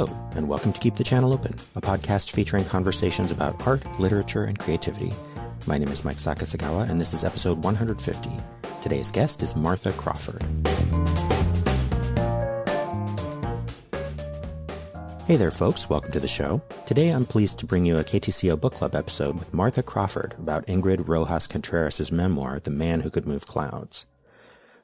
Hello, and welcome to Keep the Channel Open, a podcast featuring conversations about art, literature, and creativity. My name is Mike Sakasagawa, and this is episode 150. Today's guest is Martha Crawford. Hey there, folks. Welcome to the show. Today, I'm pleased to bring you a KTCO Book Club episode with Martha Crawford about Ingrid Rojas Contreras' memoir, The Man Who Could Move Clouds.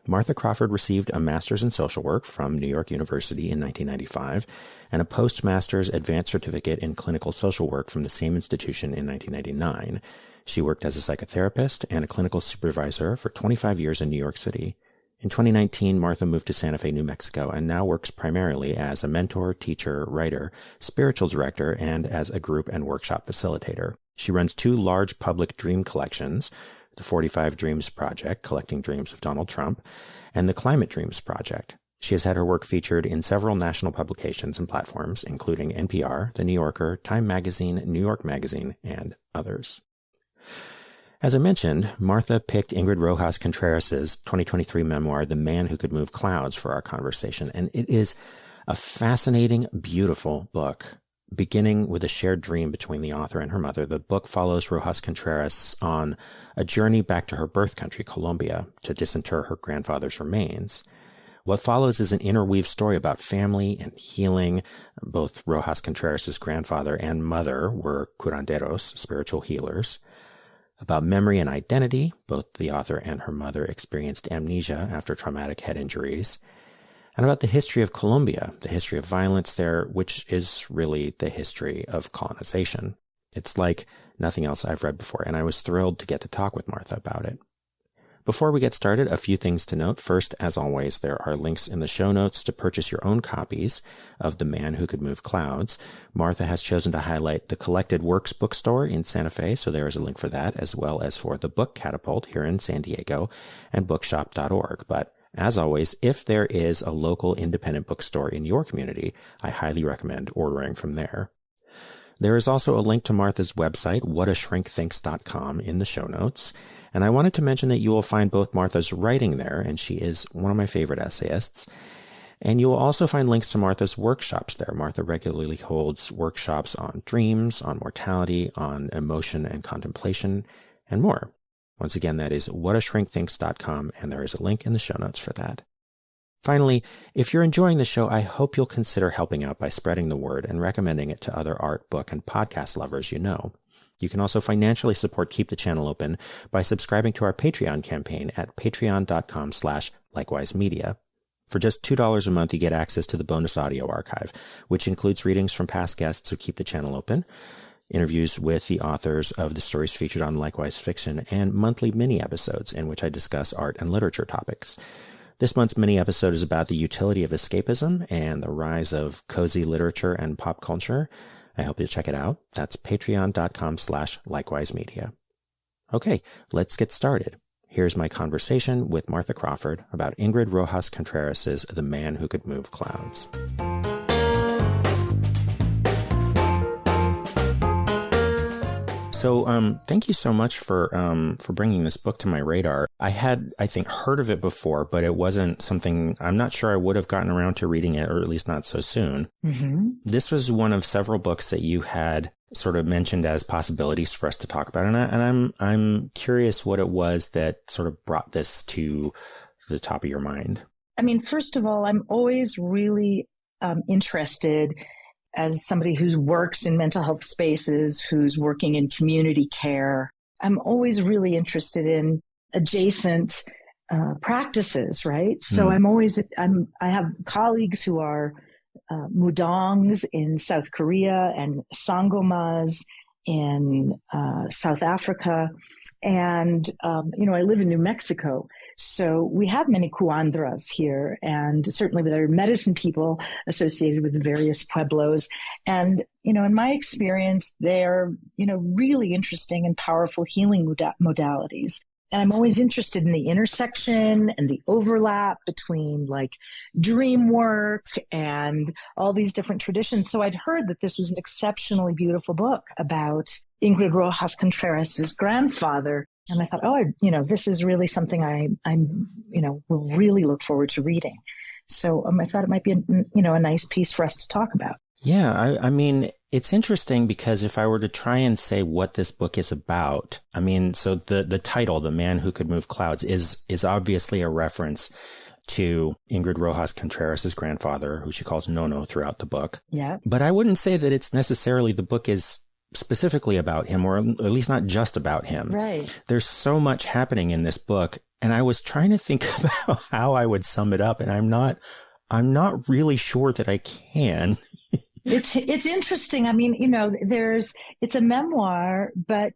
Martha Crawford received a master's in social work from New York University in 1995 and a postmaster's advanced certificate in clinical social work from the same institution in 1999. She worked as a psychotherapist and a clinical supervisor for 25 years in New York City. In 2019, Martha moved to Santa Fe, New Mexico, and now works primarily as a mentor, teacher, writer, spiritual director, and as a group and workshop facilitator. She runs two large public dream collections, the 45 Dreams Project, collecting dreams of Donald Trump, and the Climate Dreams Project. She has had her work featured in several national publications and platforms, including NPR, The New Yorker, Time Magazine, New York Magazine, and others. As I mentioned, Martha picked Ingrid Rojas Contreras' 2023 memoir, The Man Who Could Move Clouds, for our conversation, and it is a fascinating, beautiful book. Beginning with a shared dream between the author and her mother, the book follows Rojas Contreras on a journey back to her birth country, Colombia, to disinter her grandfather's remains. What follows is an interweave story about family and healing. Both Rojas Contreras' grandfather and mother were curanderos, spiritual healers. About memory and identity. Both the author and her mother experienced amnesia after traumatic head injuries. And about the history of Colombia, the history of violence there, which is really the history of colonization. It's like nothing else I've read before, and I was thrilled to get to talk with Martha about it. Before we get started, a few things to note. First, as always, there are links in the show notes to purchase your own copies of The Man Who Could Move Clouds. Martha has chosen to highlight the Collected Works bookstore in Santa Fe, so there is a link for that, as well as for the Book Catapult here in San Diego and bookshop.org. But as always, if there is a local independent bookstore in your community, I highly recommend ordering from there. There is also a link to Martha's website, whatashrinkthinks.com, in the show notes. And I wanted to mention that you will find both Martha's writing there, and she is one of my favorite essayists. And you will also find links to Martha's workshops there. Martha regularly holds workshops on dreams, on mortality, on emotion and contemplation, and more. Once again, that is whatashrinkthinks.com, and there is a link in the show notes for that. Finally, if you're enjoying the show, I hope you'll consider helping out by spreading the word and recommending it to other art, book, and podcast lovers you know. You can also financially support Keep the Channel Open by subscribing to our Patreon campaign at patreon.com/likewisemedia. For just $2 a month, you get access to the bonus audio archive, which includes readings from past guests who keep the channel open, interviews with the authors of the stories featured on Likewise Fiction, and monthly mini-episodes in which I discuss art and literature topics. This month's mini-episode is about the utility of escapism and the rise of cozy literature and pop culture. I hope you'll check it out. That's patreon.com/likewisemedia. Okay, let's get started. Here's my conversation with Martha Crawford about Ingrid Rojas Contreras' The Man Who Could Move Clouds. So thank you so much for bringing this book to my radar. I had, I think, heard of it before, but it wasn't something, I'm not sure I would have gotten around to reading it, or at least not so soon. Mm-hmm. This was one of several books that you had sort of mentioned as possibilities for us to talk about. And I'm curious what it was that sort of brought this to the top of your mind. I mean, first of all, I'm always really interested, as somebody who works in mental health spaces, who's working in community care, I'm always really interested in adjacent practices, right? So I have colleagues who are mudangs in South Korea and sangomas in South Africa. And, I live in New Mexico. So we have many cuandras here, and certainly with our medicine people associated with the various pueblos. And, in my experience, they're, really interesting and powerful healing modalities. And I'm always interested in the intersection and the overlap between like dream work and all these different traditions. So I'd heard that this was an exceptionally beautiful book about Ingrid Rojas Contreras' grandfather. And I thought, this is really something I will really look forward to reading. So I thought it might be, a nice piece for us to talk about. Yeah, I mean, it's interesting because if I were to try and say what this book is about, I mean, so the title, The Man Who Could Move Clouds, is obviously a reference to Ingrid Rojas Contreras' grandfather, who she calls Nono throughout the book. Yeah. But I wouldn't say that it's necessarily the book is specifically about him, or at least not just about him. Right. There's so much happening in this book, and I was trying to think about how I would sum it up, and I'm not really sure that I can. It's interesting. I mean, it's a memoir, but,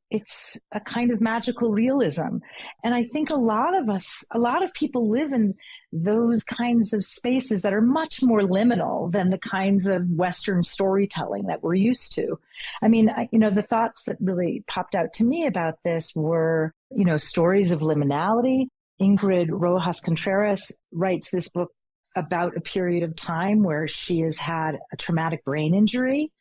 it's a kind of magical realism. And I think a lot of people live in those kinds of spaces that are much more liminal than the kinds of Western storytelling that we're used to. I mean, the thoughts that really popped out to me about this were, stories of liminality. Ingrid Rojas Contreras writes this book about a period of time where she has had a traumatic brain injury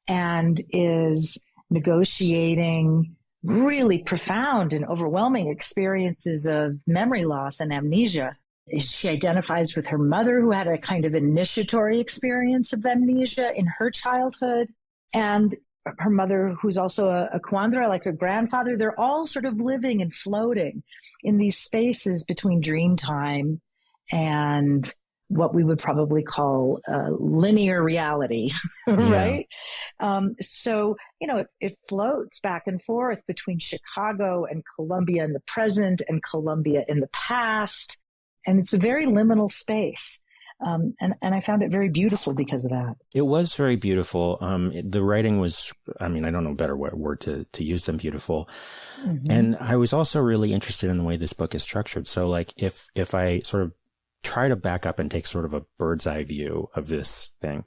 and is negotiating really profound and overwhelming experiences of memory loss and amnesia. She identifies with her mother, who had a kind of initiatory experience of amnesia in her childhood, and her mother, who's also a quandra, like her grandfather. They're all sort of living and floating in these spaces between dream time and what we would probably call linear reality, right? So, it floats back and forth between Chicago and Columbia in the present and Columbia in the past. And it's a very liminal space. And I found it very beautiful because of that. It was very beautiful. The writing was, I mean, I don't know a better word to use than beautiful. Mm-hmm. And I was also really interested in the way this book is structured. So like if I sort of try to back up and take sort of a bird's eye view of this thing.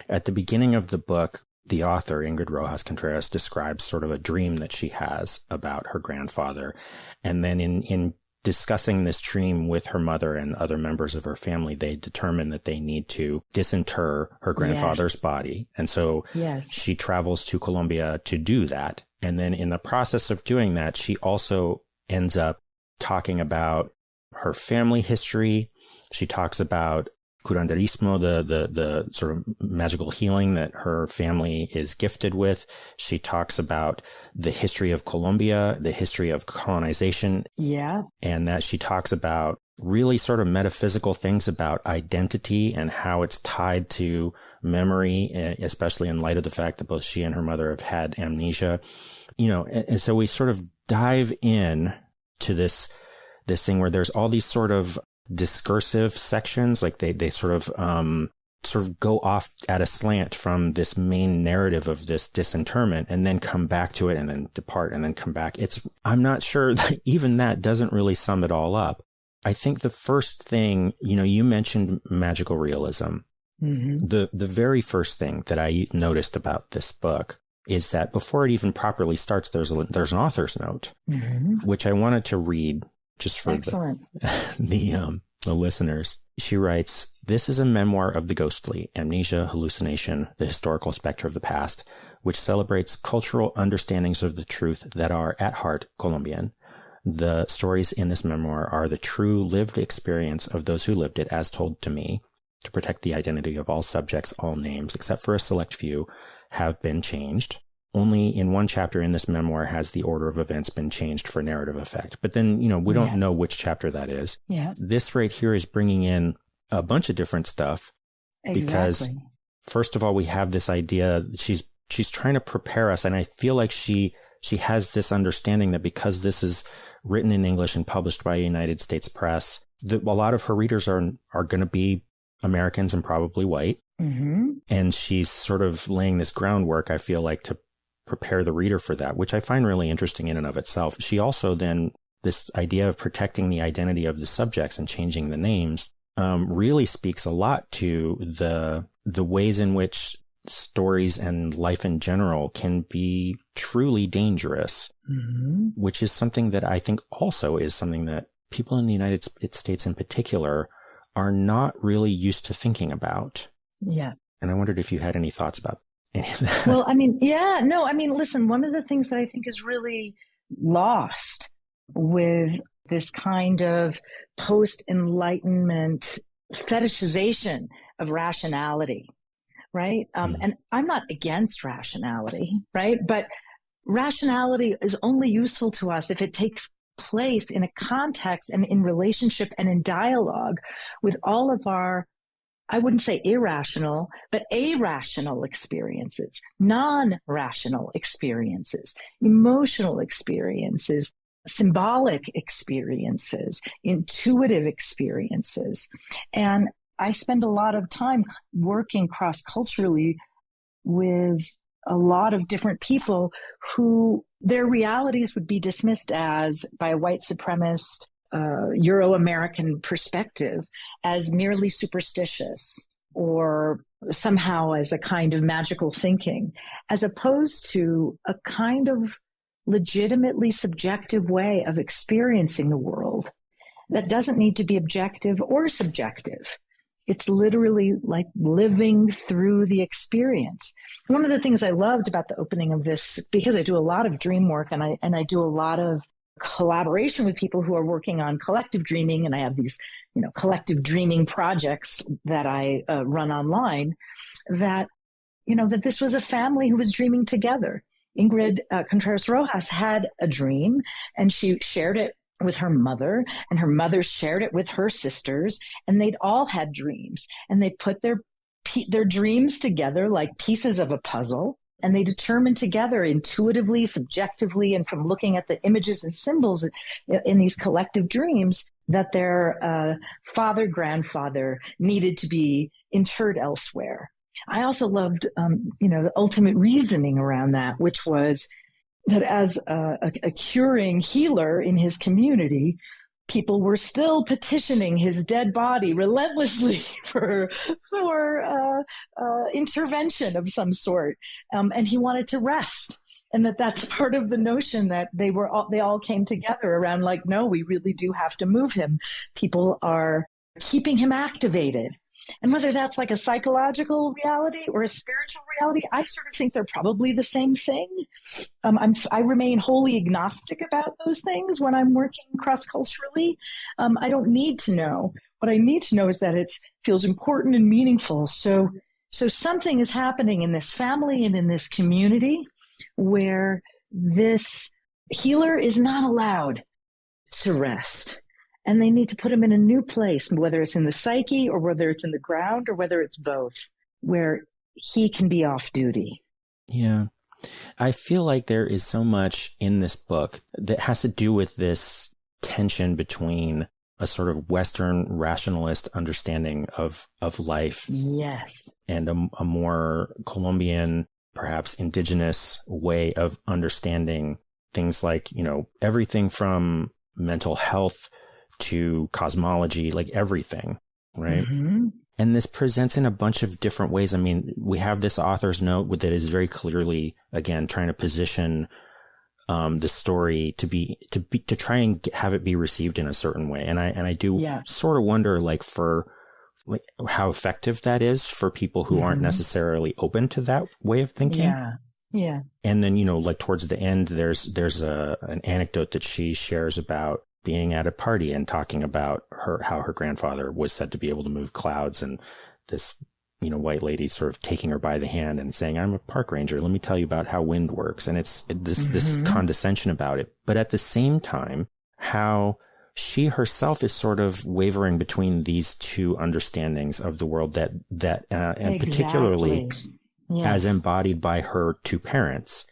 At the beginning of the book, the author, Ingrid Rojas Contreras, describes sort of a dream that she has about her grandfather. And then in discussing this dream with her mother and other members of her family, they determine that they need to disinter her grandfather's body. And so she travels to Colombia to do that. And then in the process of doing that, she also ends up talking about her family history. She talks about curanderismo, the sort of magical healing that her family is gifted with. She talks about the history of Colombia, the history of colonization. Yeah. And that she talks about really sort of metaphysical things about identity and how it's tied to memory, especially in light of the fact that both she and her mother have had amnesia. And so we sort of dive in to this thing where there's all these sort of discursive sections, like they sort of go off at a slant from this main narrative of this disinterment and then come back to it and then depart and then come back. I'm not sure that even that doesn't really sum it all up. I think the first thing, you mentioned magical realism. Mm-hmm. The very first thing that I noticed about this book is that before it even properly starts, there's an author's note, mm-hmm. which I wanted to read just for the listeners. She writes, "This is a memoir of the ghostly, amnesia, hallucination, the historical specter of the past, which celebrates cultural understandings of the truth that are at heart Colombian. The stories in this memoir are the true lived experience of those who lived it as told to me. To protect the identity of all subjects, all names, except for a select few, have been changed. Only in one chapter in this memoir has the order of events been changed for narrative effect." But then, we don't know which chapter that is. Yeah. This right here is bringing in a bunch of different stuff. Exactly. Because first of all, we have this idea, she's trying to prepare us. And I feel like she has this understanding that because this is written in English and published by a United States press, that a lot of her readers are going to be Americans and probably white. Mm-hmm. And she's sort of laying this groundwork, I feel like, to prepare the reader for that, which I find really interesting in and of itself. She also then, this idea of protecting the identity of the subjects and changing the names really speaks a lot to the ways in which stories and life in general can be truly dangerous, mm-hmm. which is something that I think also is something that people in the United States in particular are not really used to thinking about. Yeah. And I wondered if you had any thoughts about any of that. Well, listen, one of the things that I think is really lost with this kind of post-Enlightenment fetishization of rationality, right? And I'm not against rationality, right? But rationality is only useful to us if it takes place in a context and in relationship and in dialogue with all of our, I wouldn't say irrational, but irrational experiences, non-rational experiences, emotional experiences, symbolic experiences, intuitive experiences. And I spend a lot of time working cross-culturally with a lot of different people who their realities would be dismissed as, by a white supremacist, Euro-American perspective, as merely superstitious or somehow as a kind of magical thinking, as opposed to a kind of legitimately subjective way of experiencing the world that doesn't need to be objective or subjective. It's literally like living through the experience. One of the things I loved about the opening of this, because I do a lot of dream work and I do a lot of collaboration with people who are working on collective dreaming, and I have these, collective dreaming projects that I run online, that this was a family who was dreaming together. Ingrid Contreras Rojas had a dream, and she shared it with her mother, and her mother shared it with her sisters, and they'd all had dreams, and they put their dreams together like pieces of a puzzle, and they determined together intuitively, subjectively, and from looking at the images and symbols in these collective dreams that their grandfather needed to be interred elsewhere. I also loved, the ultimate reasoning around that, which was that as a curing healer in his community, people were still petitioning his dead body relentlessly for intervention of some sort, and he wanted to rest. And that's part of the notion that they all came together around, like, no, we really do have to move him. People are keeping him activated. And whether that's like a psychological reality or a spiritual reality, I sort of think they're probably the same thing. I remain wholly agnostic about those things when I'm working cross-culturally. I don't need to know. What I need to know is that it feels important and meaningful. So something is happening in this family and in this community where this healer is not allowed to rest. And they need to put him in a new place, whether it's in the psyche or whether it's in the ground or whether it's both, where he can be off duty. Yeah. I feel like there is so much in this book that has to do with this tension between a sort of Western rationalist understanding of life. Yes. And a more Colombian, perhaps indigenous way of understanding things like, everything from mental health to cosmology, like everything, right? Mm-hmm. And this presents in a bunch of different ways. I mean, we have this author's note that is very clearly, again, trying to position the story to try and have it be received in a certain way. And I do sort of wonder, how effective that is for people who aren't necessarily open to that way of thinking. Yeah. Yeah. And then, towards the end, there's an anecdote that she shares about being at a party and talking about how her grandfather was said to be able to move clouds, and this, white lady sort of taking her by the hand and saying, "I'm a park ranger. Let me tell you about how wind works." And it's this condescension about it. But at the same time, how she herself is sort of wavering between these two understandings of the world that and particularly as embodied by her two parents.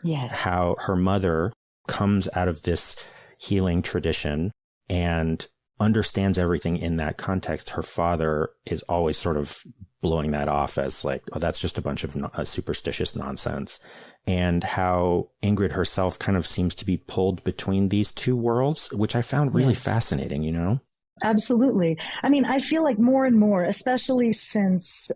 Yes. How her mother comes out of this healing tradition and understands everything in that context. Her father is always sort of blowing that off as like, oh, that's just a bunch of superstitious nonsense. And how Ingrid herself kind of seems to be pulled between these two worlds, which I found really fascinating, Absolutely. I mean, I feel like more and more, especially since,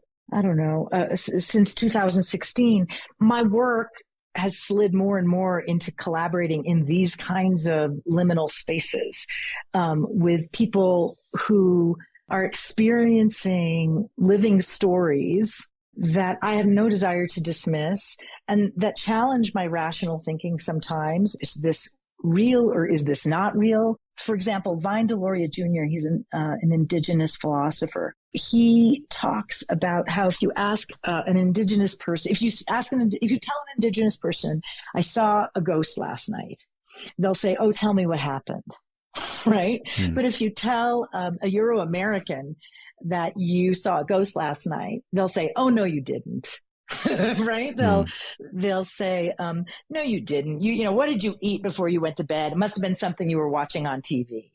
since 2016, my work has slid more and more into collaborating in these kinds of liminal spaces with people who are experiencing living stories that I have no desire to dismiss and that challenge my rational thinking sometimes. It's this real or is this not real? For example, Vine Deloria Jr., he's an indigenous philosopher. He talks about how if you ask an indigenous person, if you tell an indigenous person, I saw a ghost last night, they'll say, oh, tell me what happened. Right? But if you tell a Euro-American that you saw a ghost last night, they'll say, oh, no, you didn't. Right? They'll say, no, you didn't. You know, what did you eat before you went to bed? It must have been something you were watching on TV.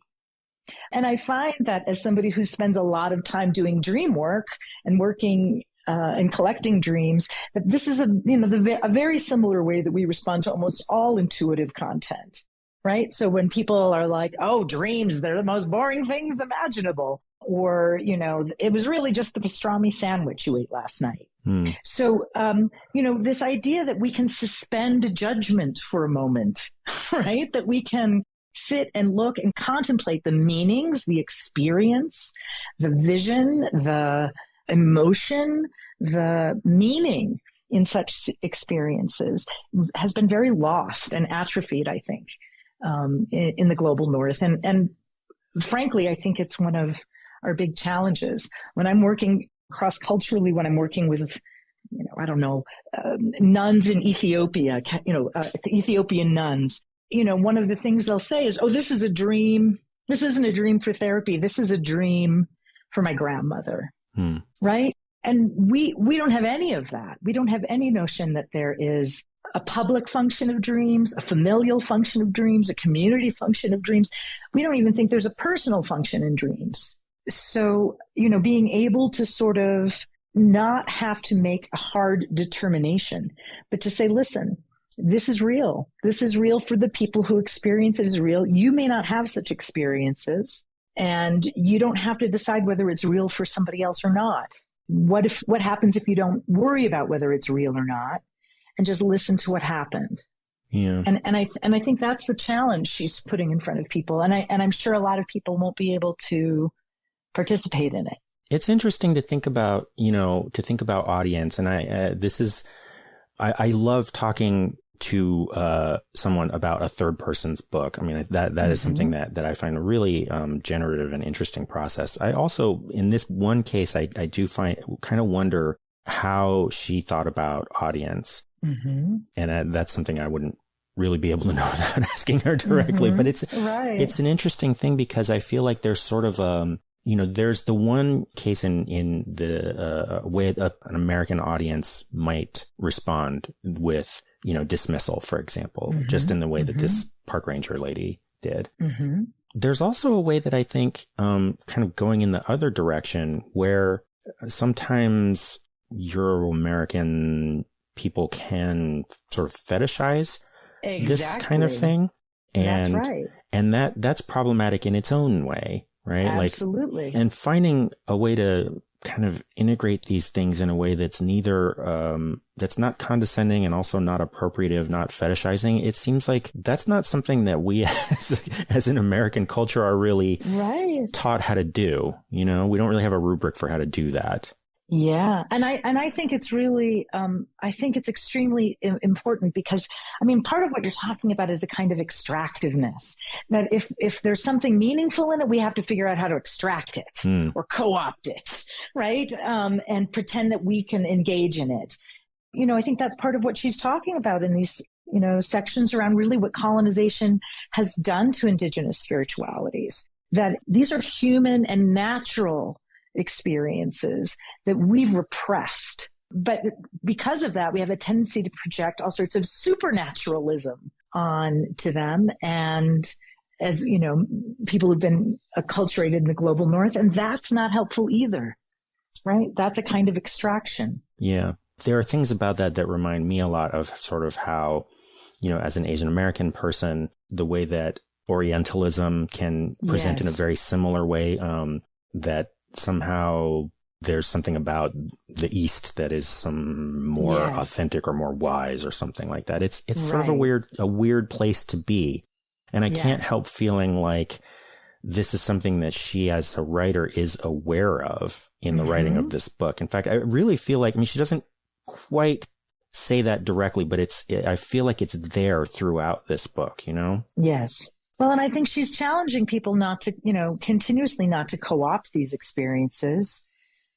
And I find that as somebody who spends a lot of time doing dream work and working and collecting dreams, that this is a very similar way that we respond to almost all intuitive content. Right? So when people are like, oh, dreams, they're the most boring things imaginable. Or, you know, it was really just the pastrami sandwich you ate last night. So, this idea that we can suspend judgment for a moment, right? That we can sit and look and contemplate the meanings, the experience, the vision, the emotion, the meaning in such experiences has been very lost and atrophied, I think, in the global north. And frankly, I think it's one of our big challenges. When I'm working cross-culturally, when I'm working with, nuns in Ethiopia, Ethiopian nuns, one of the things they'll say is, oh, this is a dream. This isn't a dream for therapy. This is a dream for my grandmother. Right? And we don't have any of that. We don't have any notion that there is a public function of dreams, a familial function of dreams, a community function of dreams. We don't even think there's a personal function in dreams. So, being able to sort of not have to make a hard determination, but to say, listen, this is real. This is real for the people who experience it as real. You may not have such experiences, and you don't have to decide whether it's real for somebody else or not. What happens if you don't worry about whether it's real or not and just listen to what happened? Yeah. And I think that's the challenge she's putting in front of people. And I'm sure a lot of people won't be able to participate in it. It's interesting to think about, audience. And I love talking to someone about a third person's book. I mean, that is something that I find a really generative and interesting process. I also, in this one case, I do kind of wonder how she thought about audience. And that's something I wouldn't really be able to know without asking her directly. But it's an interesting thing because I feel like there's sort of there's the one case in the way an American audience might respond with, dismissal, for example, just in the way that this park ranger lady did. There's also a way that I think kind of going in the other direction where sometimes Euro-American people can sort of fetishize this kind of thing. And that's right. And that's problematic in its own way. Right? Absolutely. And finding a way to kind of integrate these things in a way that's neither, that's not condescending and also not appropriative, not fetishizing. It seems like that's not something that we as an American culture are really taught how to do. We don't really have a rubric for how to do that. Yeah. And I think it's really, I think it's extremely important because, part of what you're talking about is a kind of extractiveness, that if there's something meaningful in it, we have to figure out how to extract it or co-opt it, right? And pretend that we can engage in it. I think that's part of what she's talking about in these, sections around really what colonization has done to indigenous spiritualities, that these are human and natural experiences that we've repressed. But because of that, we have a tendency to project all sorts of supernaturalism onto them. And as people have been acculturated in the global north, and that's not helpful either, right? That's a kind of extraction. Yeah. There are things about that remind me a lot of sort of how, as an Asian American person, the way that Orientalism can present in a very similar way, that somehow there's something about the East that is some more authentic or more wise or something like that. It's sort of a weird place to be. And I can't help feeling like this is something that she as a writer is aware of in the writing of this book. In fact, I really feel like, she doesn't quite say that directly, but I feel like it's there throughout this book, you know? Yes. Well, and I think she's challenging people not to, continuously not to co-opt these experiences,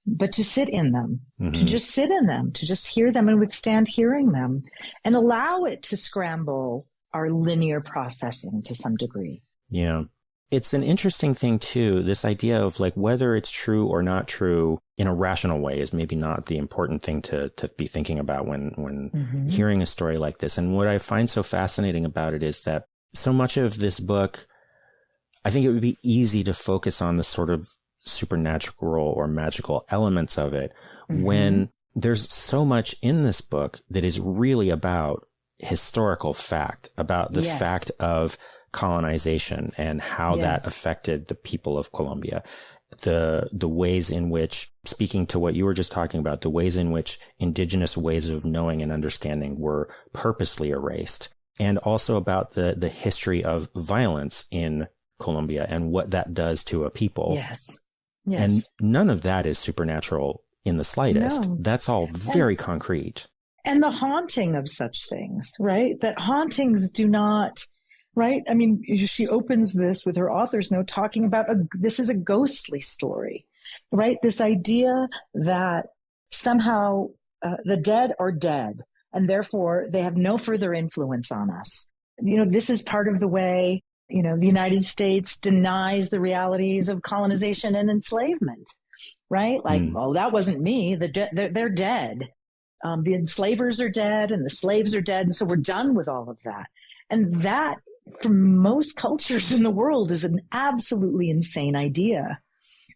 but to sit in them, to just sit in them, to just hear them and withstand hearing them and allow it to scramble our linear processing to some degree. Yeah. It's an interesting thing, too, this idea of like whether it's true or not true in a rational way is maybe not the important thing to be thinking about when hearing a story like this. And what I find so fascinating about it is that so much of this book, I think it would be easy to focus on the sort of supernatural or magical elements of it when there's so much in this book that is really about historical fact, about the fact of colonization and how that affected the people of Colombia. The ways in which, speaking to what you were just talking about, the ways in which indigenous ways of knowing and understanding were purposely erased, and also about the history of violence in Colombia and what that does to a people. Yes. And none of that is supernatural in the slightest. No. That's all very concrete. And the haunting of such things, right? That hauntings do not, right? I mean, she opens this with her author's note talking about this is a ghostly story, right? This idea that somehow the dead are dead and therefore they have no further influence on us. This is part of the way, the United States denies the realities of colonization and enslavement, right? Like, oh, that wasn't me. They're dead. The enslavers are dead and the slaves are dead. And so we're done with all of that. And that, for most cultures in the world, is an absolutely insane idea.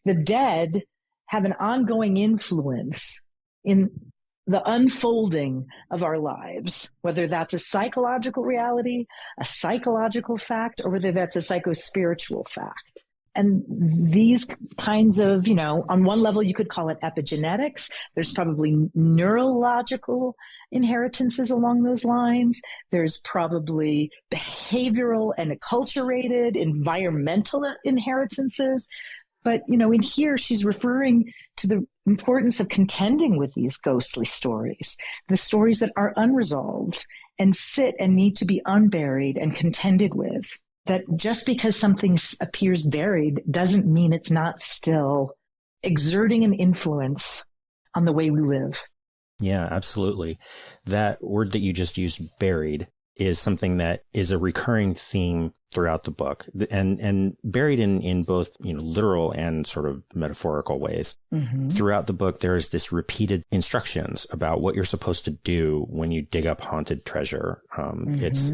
The dead have an ongoing influence in the unfolding of our lives, whether that's a psychological reality, a psychological fact, or whether that's a psychospiritual fact. And these kinds of, on one level, you could call it epigenetics. There's probably neurological inheritances along those lines. There's probably behavioral and acculturated environmental inheritances. But, in here, she's referring to the importance of contending with these ghostly stories, the stories that are unresolved and sit and need to be unburied and contended with. That just because something appears buried doesn't mean it's not still exerting an influence on the way we live. Yeah, absolutely. That word that you just used, buried, is something that is a recurring theme throughout the book, and buried in both literal and sort of metaphorical ways. Throughout the book, there is this repeated instructions about what you're supposed to do when you dig up haunted treasure. It's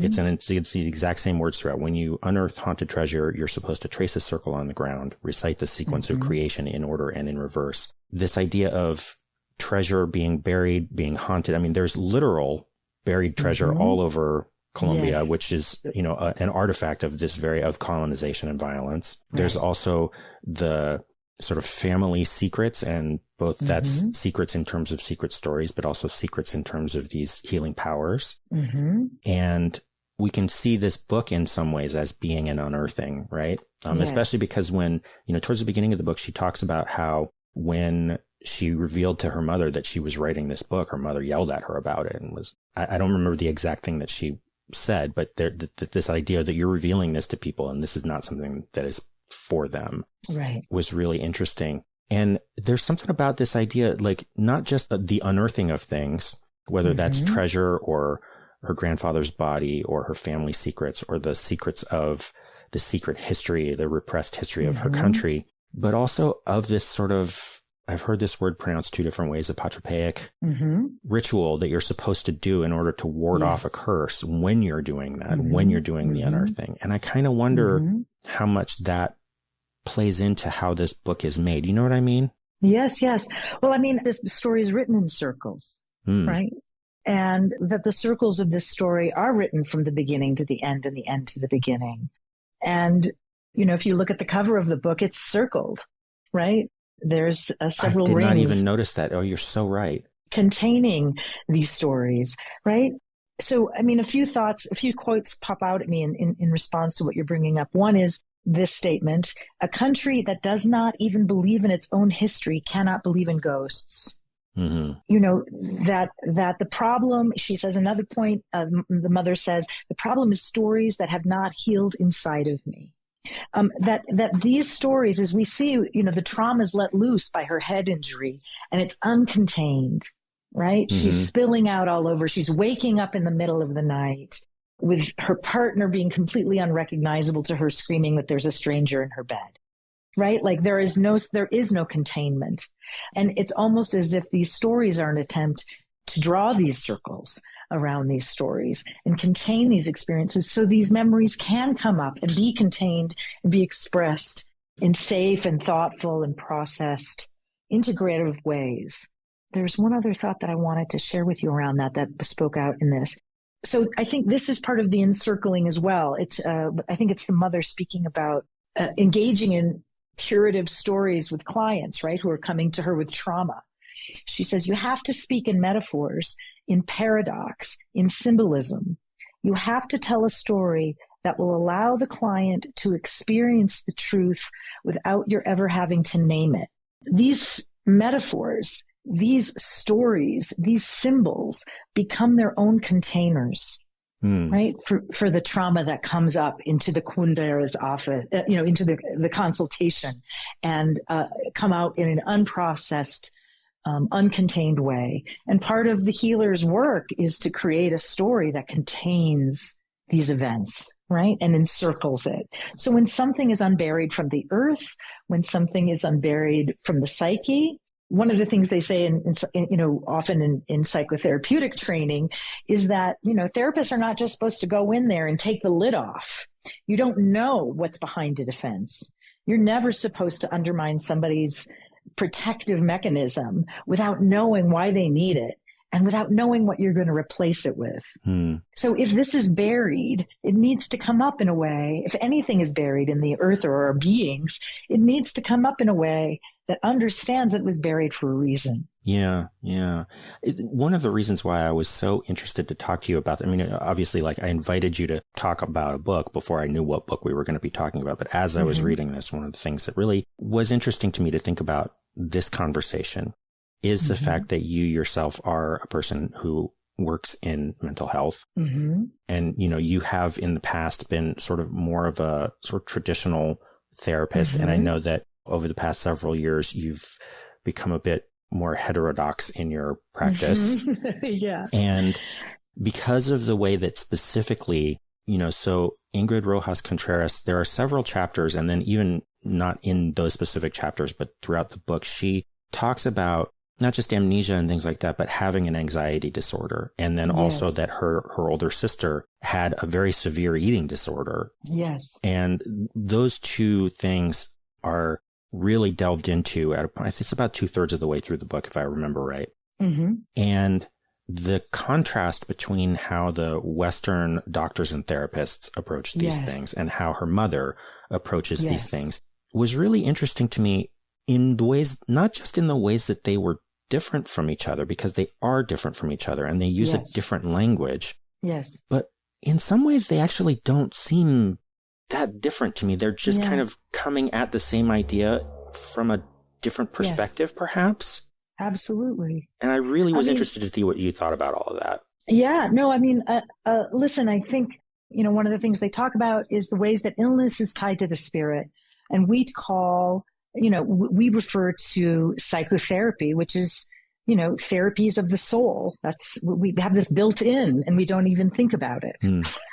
the exact same words throughout. When you unearth haunted treasure, you're supposed to trace a circle on the ground, recite the sequence of creation in order and in reverse. This idea of treasure being buried, being haunted. I mean, there's literal buried treasure all over Colombia, which is, an artifact of of colonization and violence. Right. There's also the sort of family secrets, and both that's secrets in terms of secret stories, but also secrets in terms of these healing powers. And we can see this book in some ways as being an unearthing, right? Especially because when, towards the beginning of the book, she talks about how when she revealed to her mother that she was writing this book, her mother yelled at her about it and I don't remember the exact thing that she said, but this idea that you're revealing this to people and this is not something that is for them, right, was really interesting. And there's something about this idea, like not just the unearthing of things, whether that's treasure or her grandfather's body or her family secrets or the secrets of the secret history, the repressed history of her country, but also of this sort of, I've heard this word pronounced two different ways, a patropaic ritual that you're supposed to do in order to ward off a curse when you're doing that, when you're doing the unearthing. And I kind of wonder how much that plays into how this book is made. You know what I mean? Yes, yes. Well, I mean, this story is written in circles, right? And that the circles of this story are written from the beginning to the end and the end to the beginning. And, if you look at the cover of the book, it's circled, right? There's several rings. I did not even notice that. Oh, you're so right. Containing these stories, right? So, I mean, a few quotes pop out at me in response to what you're bringing up. One is this statement: a country that does not even believe in its own history cannot believe in ghosts. Mm-hmm. You know, that the problem, she says, another point, the mother says, the problem is stories that have not healed inside of me. That these stories, as we see, you know, the trauma is let loose by her head injury and it's uncontained, right? Mm-hmm. She's spilling out all over. She's waking up in the middle of the night with her partner being completely unrecognizable to her, screaming that there's a stranger in her bed, right? Like there is no containment. And it's almost as if these stories are an attempt to draw these circles around these stories and contain these experiences so these memories can come up and be contained and be expressed in safe and thoughtful and processed, integrative ways. There's one other thought that I wanted to share with you around that spoke out in this. So I think this is part of the encircling as well. I think it's the mother speaking about engaging in curative stories with clients, right, who are coming to her with trauma. She says, you have to speak in metaphors, in paradox, in symbolism. You have to tell a story that will allow the client to experience the truth without your ever having to name it. These metaphors, these stories, these symbols become their own containers. Right, for the trauma that comes up into the Kundera's office, into the consultation, and come out in an unprocessed, uncontained way. And part of the healer's work is to create a story that contains these events, right, and encircles it. So when something is unburied from the earth, when something is unburied from the psyche, one of the things they say often in psychotherapeutic training is that, therapists are not just supposed to go in there and take the lid off. You don't know what's behind a defense. You're never supposed to undermine somebody's protective mechanism without knowing why they need it and without knowing what you're going to replace it with. So if this is buried, it needs to come up in a way. If anything is buried in the earth or our beings, it needs to come up in a way that understands it was buried for a reason. Yeah. One of the reasons why I was so interested to talk to you about, obviously, like I invited you to talk about a book before I knew what book we were going to be talking about. But as I was reading this, one of the things that really was interesting to me to think about this conversation is the fact that you yourself are a person who works in mental health. And, you have in the past been sort of more of a sort of traditional therapist. And I know that over the past several years, you've become a bit more heterodox in your practice. Yeah. And because of the way that specifically, so Ingrid Rojas Contreras, there are several chapters, and then even not in those specific chapters, but throughout the book, she talks about not just amnesia and things like that, but having an anxiety disorder. And then also that her older sister had a very severe eating disorder. Yes. And those two things are really delved into at a point. It's about 2/3 of the way through the book, if I remember right. And the contrast between how the Western doctors and therapists approach these things and how her mother approaches these things was really interesting to me in the ways, not just in the ways that they were different from each other, because they are different from each other and they use a different language. Yes. But in some ways, they actually don't seem that different to me. They're just kind of coming at the same idea from a different perspective, perhaps. Absolutely. And I really was interested to see what you thought about all of that. Yeah, no, listen, I think, one of the things they talk about is the ways that illness is tied to the spirit. And we we refer to psychotherapy, which is, therapies of the soul. We have this built in and we don't even think about it,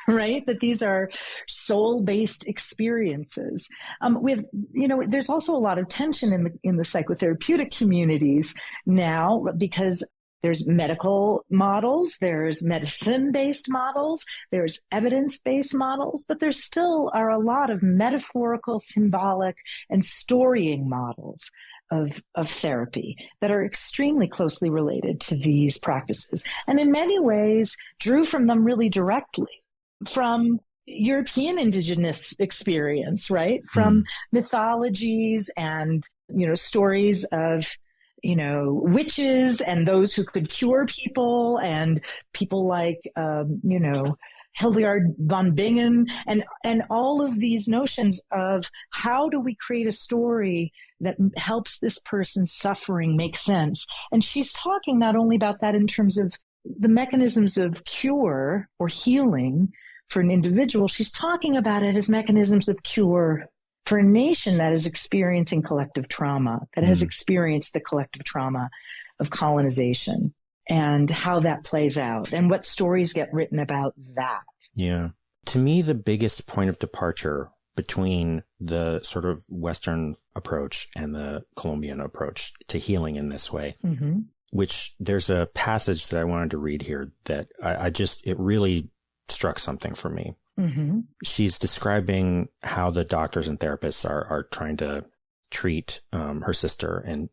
right? That these are soul-based experiences. There's also a lot of tension in the psychotherapeutic communities now because there's medical models, there's medicine-based models, there's evidence-based models, but there still are a lot of metaphorical, symbolic, and storying models of therapy that are extremely closely related to these practices. And in many ways, drew from them really directly from European indigenous experience, right? From mythologies and, stories of, witches and those who could cure people and people like, Hildegard von Bingen, and all of these notions of how do we create a story that helps this person's suffering make sense. And she's talking not only about that in terms of the mechanisms of cure or healing for an individual, she's talking about it as mechanisms of cure for a nation that is experiencing collective trauma, that has experienced the collective trauma of colonization, and how that plays out and what stories get written about that. Yeah. To me, the biggest point of departure between the sort of Western approach and the Colombian approach to healing in this way, which there's a passage that I wanted to read here that it really struck something for me. She's describing how the doctors and therapists are trying to treat her sister, and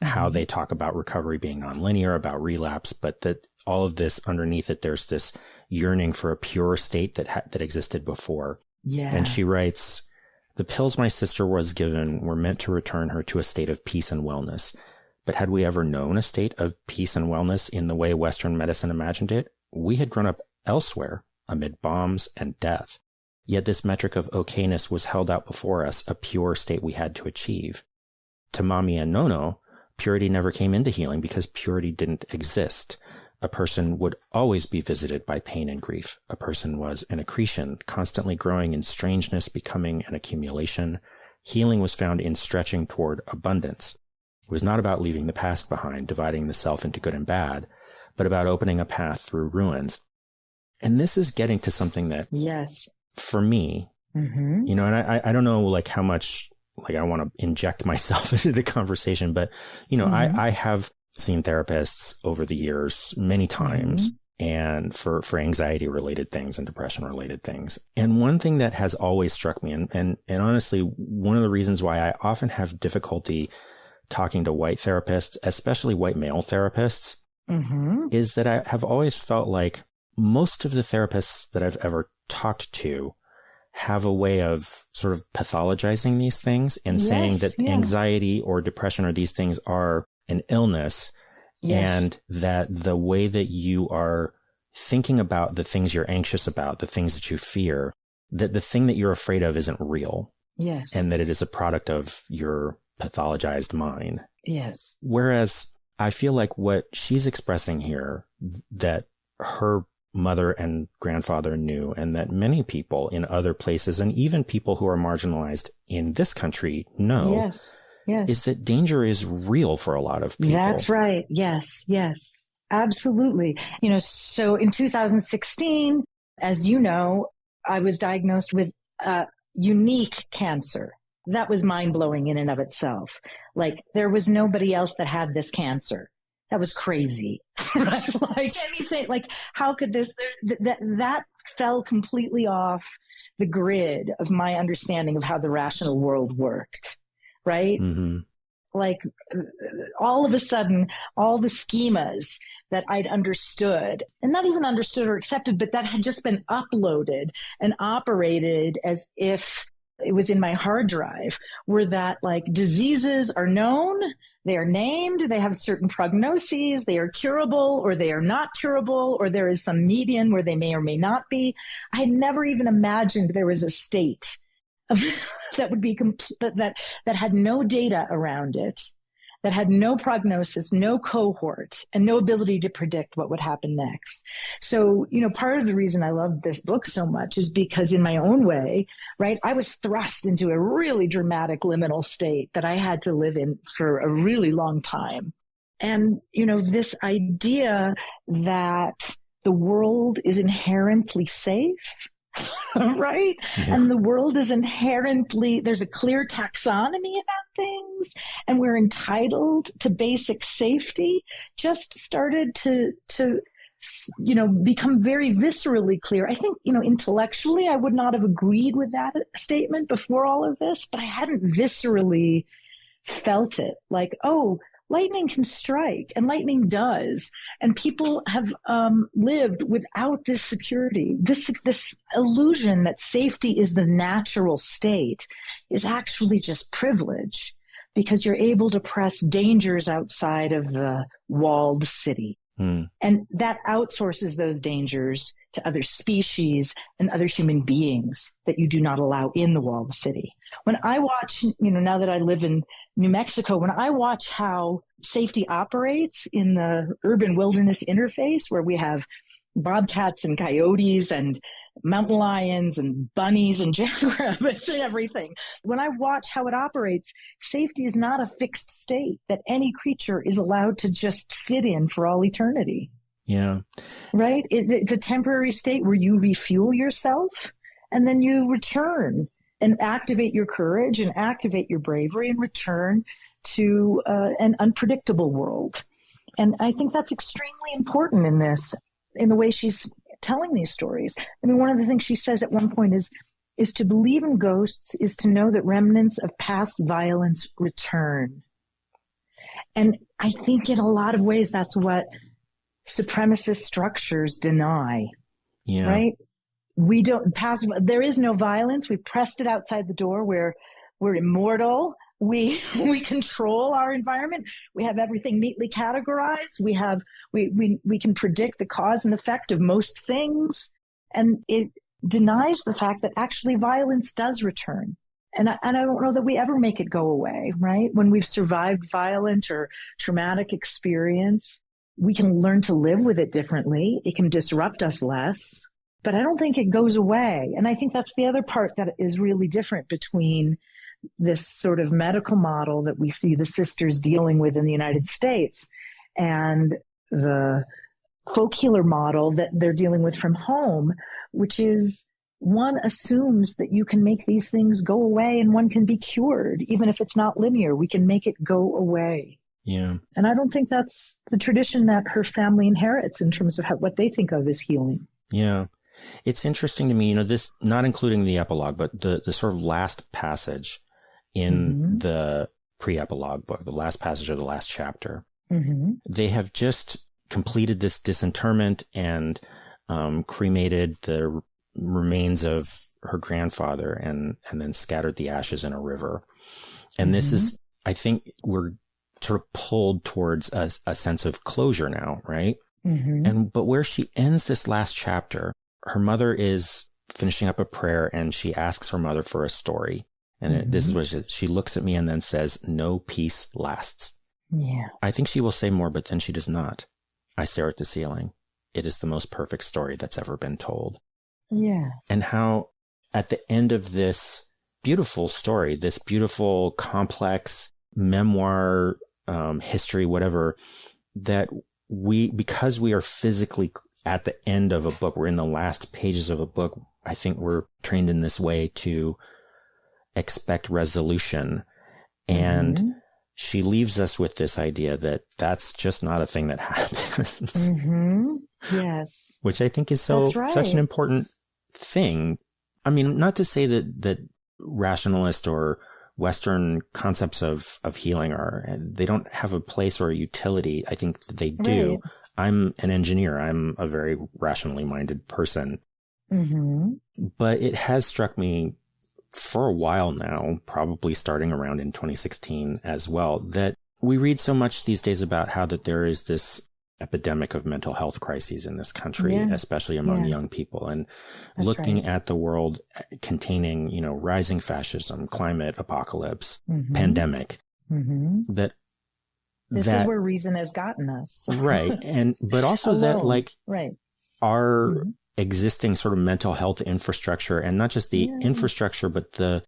how they talk about recovery being nonlinear, about relapse, but that all of this underneath it, there's this yearning for a pure state that existed before. Yeah. And she writes, "The pills my sister was given were meant to return her to a state of peace and wellness. But had we ever known a state of peace and wellness in the way Western medicine imagined it, we had grown up elsewhere amid bombs and death. Yet this metric of okayness was held out before us, a pure state we had to achieve. To Mommy and Nono, purity never came into healing because purity didn't exist. A person would always be visited by pain and grief. A person was an accretion, constantly growing in strangeness, becoming an accumulation. Healing was found in stretching toward abundance. It was not about leaving the past behind, dividing the self into good and bad, but about opening a path through ruins." And this is getting to something that, for me, you know, and I don't know like how much like I want to inject myself into the conversation, but, you know, I have seen therapists over the years many times, and for anxiety related things and depression related things. And one thing that has always struck me, and honestly, one of the reasons why I often have difficulty talking to white therapists, especially white male therapists, is that I have always felt like most of the therapists that I've ever talked to have a way of sort of pathologizing these things and saying that anxiety or depression or these things are an illness, and that the way that you are thinking about the things you're anxious about, the things that you fear, that the thing that you're afraid of isn't real. And that it is a product of your pathologized mind. Whereas I feel like what she's expressing here, that her mother and grandfather knew, and that many people in other places, and even people who are marginalized in this country know, is that danger is real for a lot of people. That's right. Yes. Absolutely. You know, so in 2016, as you know, I was diagnosed with unique cancer. That was mind-blowing in and of itself. Like, there was nobody else that had this cancer. That was crazy, right? Like anything, like how could this, that fell completely off the grid of my understanding of how the rational world worked, right? Like all of a sudden, all the schemas that I'd understood, and not even understood or accepted, but that had just been uploaded and operated as if it was in my hard drive, were that like diseases are known, they are named, they have certain prognoses, they are curable or they are not curable, or there is some median where they may or may not be. I had never even imagined there was a state of, that would be that had no data around it, that had no prognosis, no cohort, and no ability to predict what would happen next. So, you know, part of the reason I love this book so much is because in my own way, right, I was thrust into a really dramatic liminal state that I had to live in for a really long time. And, you know, this idea that the world is inherently safe, right? And the world is inherently, there's a clear taxonomy about things, and we're entitled to basic safety, just started to, you know, become very viscerally clear. I think, you know, intellectually, I would not have agreed with that statement before all of this, but I hadn't viscerally felt it. Like, oh, lightning can strike, and lightning does. And people have lived without this security. This illusion that safety is the natural state is actually just privilege, because you're able to press dangers outside of the walled city. And that outsources those dangers to other species and other human beings that you do not allow in the walled city. When I watch, now that I live in New Mexico, when I watch how safety operates in the urban wilderness interface, where we have bobcats and coyotes and mountain lions and bunnies and jackrabbits and everything. When I watch how it operates, safety is not a fixed state that any creature is allowed to just sit in for all eternity. Yeah. Right? It's a temporary state where you refuel yourself and then you return and activate your courage and activate your bravery and return to an unpredictable world. And I think that's extremely important in this, in the way she's telling these stories. I mean, one of the things she says at one point is to believe in ghosts is to know that remnants of past violence return. And I think in a lot of ways, that's what supremacist structures deny. Yeah. Right? There is no violence. We pressed it outside the door where we're immortal. We control our environment. We have everything neatly categorized. We can predict the cause and effect of most things. And it denies the fact that actually violence does return. And I don't know that we ever make it go away, right? When we've survived violent or traumatic experience, we can learn to live with it differently. It can disrupt us less, but I don't think it goes away. And I think that's the other part that is really different between this sort of medical model that we see the sisters dealing with in the United States and the folk healer model that they're dealing with from home, which is one assumes that you can make these things go away and one can be cured. Even if it's not linear, we can make it go away. Yeah. And I don't think that's the tradition that her family inherits in terms of what they think of as healing. Yeah. It's interesting to me, this, not including the epilogue, but the sort of last passage in the pre-epilogue book, the last passage of the last chapter. They have just completed this disinterment and cremated the remains of her grandfather and then scattered the ashes in a river. And this is, I think we're sort of pulled towards a sense of closure now, right? But where she ends this last chapter, her mother is finishing up a prayer and she asks her mother for a story. And this is what she looks at me and then says, "No peace lasts." Yeah. I think she will say more, but then she does not. I stare at the ceiling. It is the most perfect story that's ever been told. Yeah. And how at the end of this beautiful story, this beautiful, complex memoir, history, whatever, that because we are physically at the end of a book, we're in the last pages of a book. I think we're trained in this way to expect resolution. And she leaves us with this idea that that's just not a thing that happens. Yes. Which I think is such an important thing. I mean, not to say that rationalist or Western concepts of healing they don't have a place or a utility. I think they do. Right. I'm an engineer. I'm a very rationally minded person. But it has struck me for a while now, probably starting around in 2016 as well, that we read so much these days about how that there is this epidemic of mental health crises in this country, especially among young people, and that's looking at the world containing, rising fascism, climate apocalypse, pandemic, that this is where reason has gotten us. Right. But also that our existing sort of mental health infrastructure, and not just the infrastructure, but the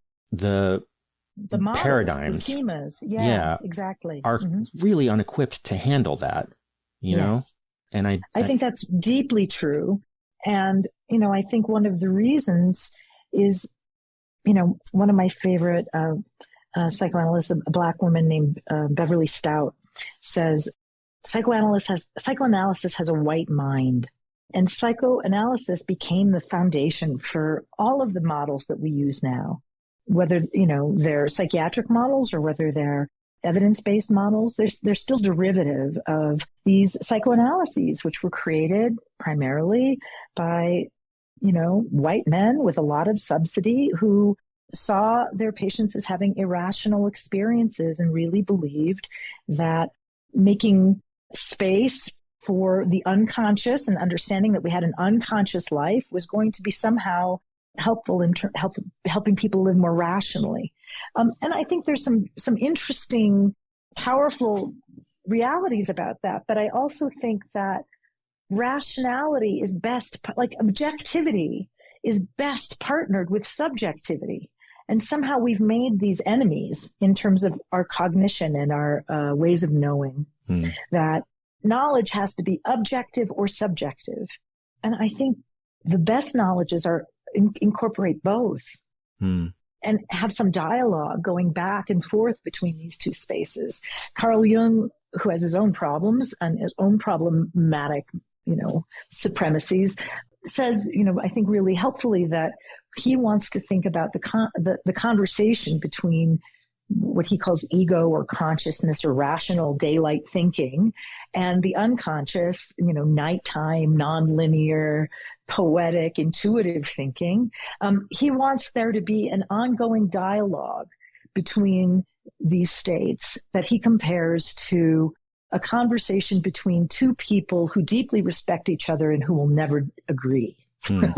models, paradigms, the schemas, exactly, are really unequipped to handle that, you know? And I think that's deeply true. And, I think one of the reasons is, one of my favorite psychoanalysts, a Black woman named Beverly Stout, says psychoanalysis has a white mind. And psychoanalysis became the foundation for all of the models that we use now, whether, they're psychiatric models or whether they're evidence-based models. They're still derivative of these psychoanalyses, which were created primarily by, white men with a lot of subsidy who saw their patients as having irrational experiences and really believed that making space for the unconscious, and understanding that we had an unconscious life was going to be somehow helpful in helping people live more rationally. And I think there's some interesting, powerful realities about that. But I also think that rationality is best, like objectivity is best partnered with subjectivity. And somehow we've made these enemies in terms of our cognition and our ways of knowing, that knowledge has to be objective or subjective. And I think the best knowledges are incorporate both and have some dialogue going back and forth between these two spaces. Carl Jung, who has his own problems and his own problematic, supremacies, says, I think really helpfully that he wants to think about the conversation between what he calls ego or consciousness or rational daylight thinking and the unconscious, nighttime, nonlinear, poetic, intuitive thinking. He wants there to be an ongoing dialogue between these states that he compares to a conversation between two people who deeply respect each other and who will never agree. And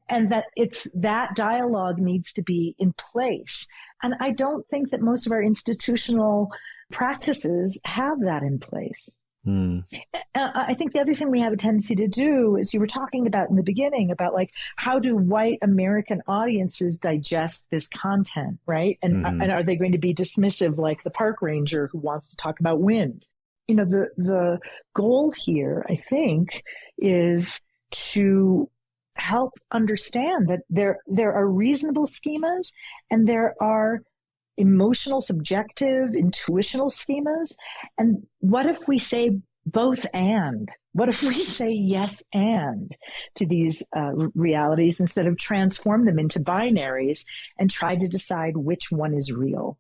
that that dialogue needs to be in place. And I don't think that most of our institutional practices have that in place. I think the other thing we have a tendency to do is, you were talking about in the beginning about like, how do white American audiences digest this content, right? And are they going to be dismissive like the park ranger who wants to talk about wind? The goal here, I think, is to help understand that there are reasonable schemas and there are emotional, subjective, intuitional schemas. And what if we say both and? What if we say yes and to these realities instead of transform them into binaries and try to decide which one is real?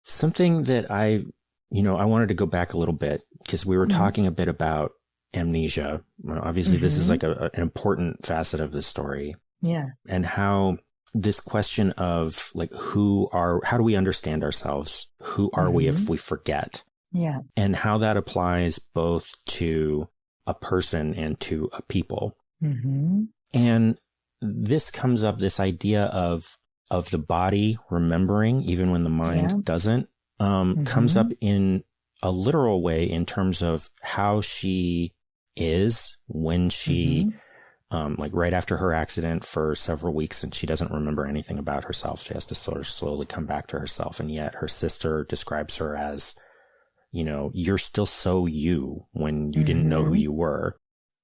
Something that I wanted to go back a little bit, because we were talking a bit about amnesia. Obviously, this is like an important facet of the story. Yeah. And how this question of like, how do we understand ourselves? Who are we if we forget? Yeah. And how that applies both to a person and to a people. And this comes up, this idea of the body remembering, even when the mind doesn't, comes up in a literal way in terms of how she is when she, like right after her accident for several weeks, and she doesn't remember anything about herself. She has to sort of slowly come back to herself. And yet her sister describes her as, you're still so you when you didn't know who you were.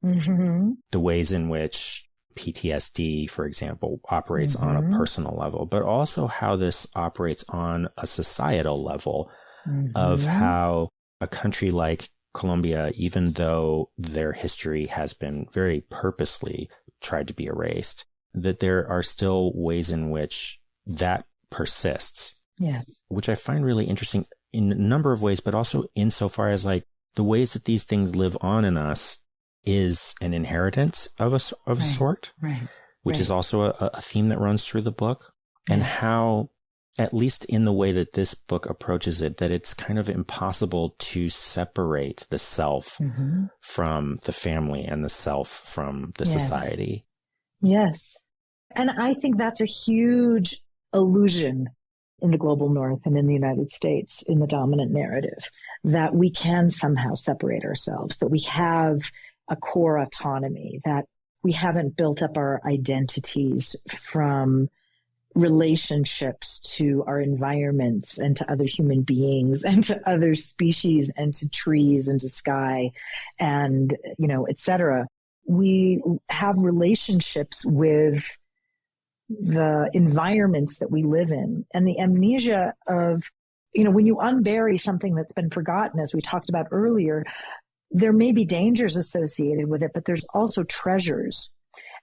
The ways in which PTSD, for example, operates on a personal level, but also how this operates on a societal level of how a country like Colombia, even though their history has been very purposely tried to be erased, that there are still ways in which that persists. Yes. Which I find really interesting in a number of ways, but also insofar as like the ways that these things live on in us is an inheritance of a sort, which is also a theme that runs through the book, and how, at least in the way that this book approaches it, that it's kind of impossible to separate the self from the family and the self from the society. Yes. And I think that's a huge illusion in the global north and in the United States, in the dominant narrative, that we can somehow separate ourselves, that we have a core autonomy, that we haven't built up our identities from relationships to our environments and to other human beings and to other species and to trees and to sky and, et cetera. We have relationships with the environments that we live in, and the amnesia of, when you unbury something that's been forgotten, as we talked about earlier, there may be dangers associated with it, but there's also treasures.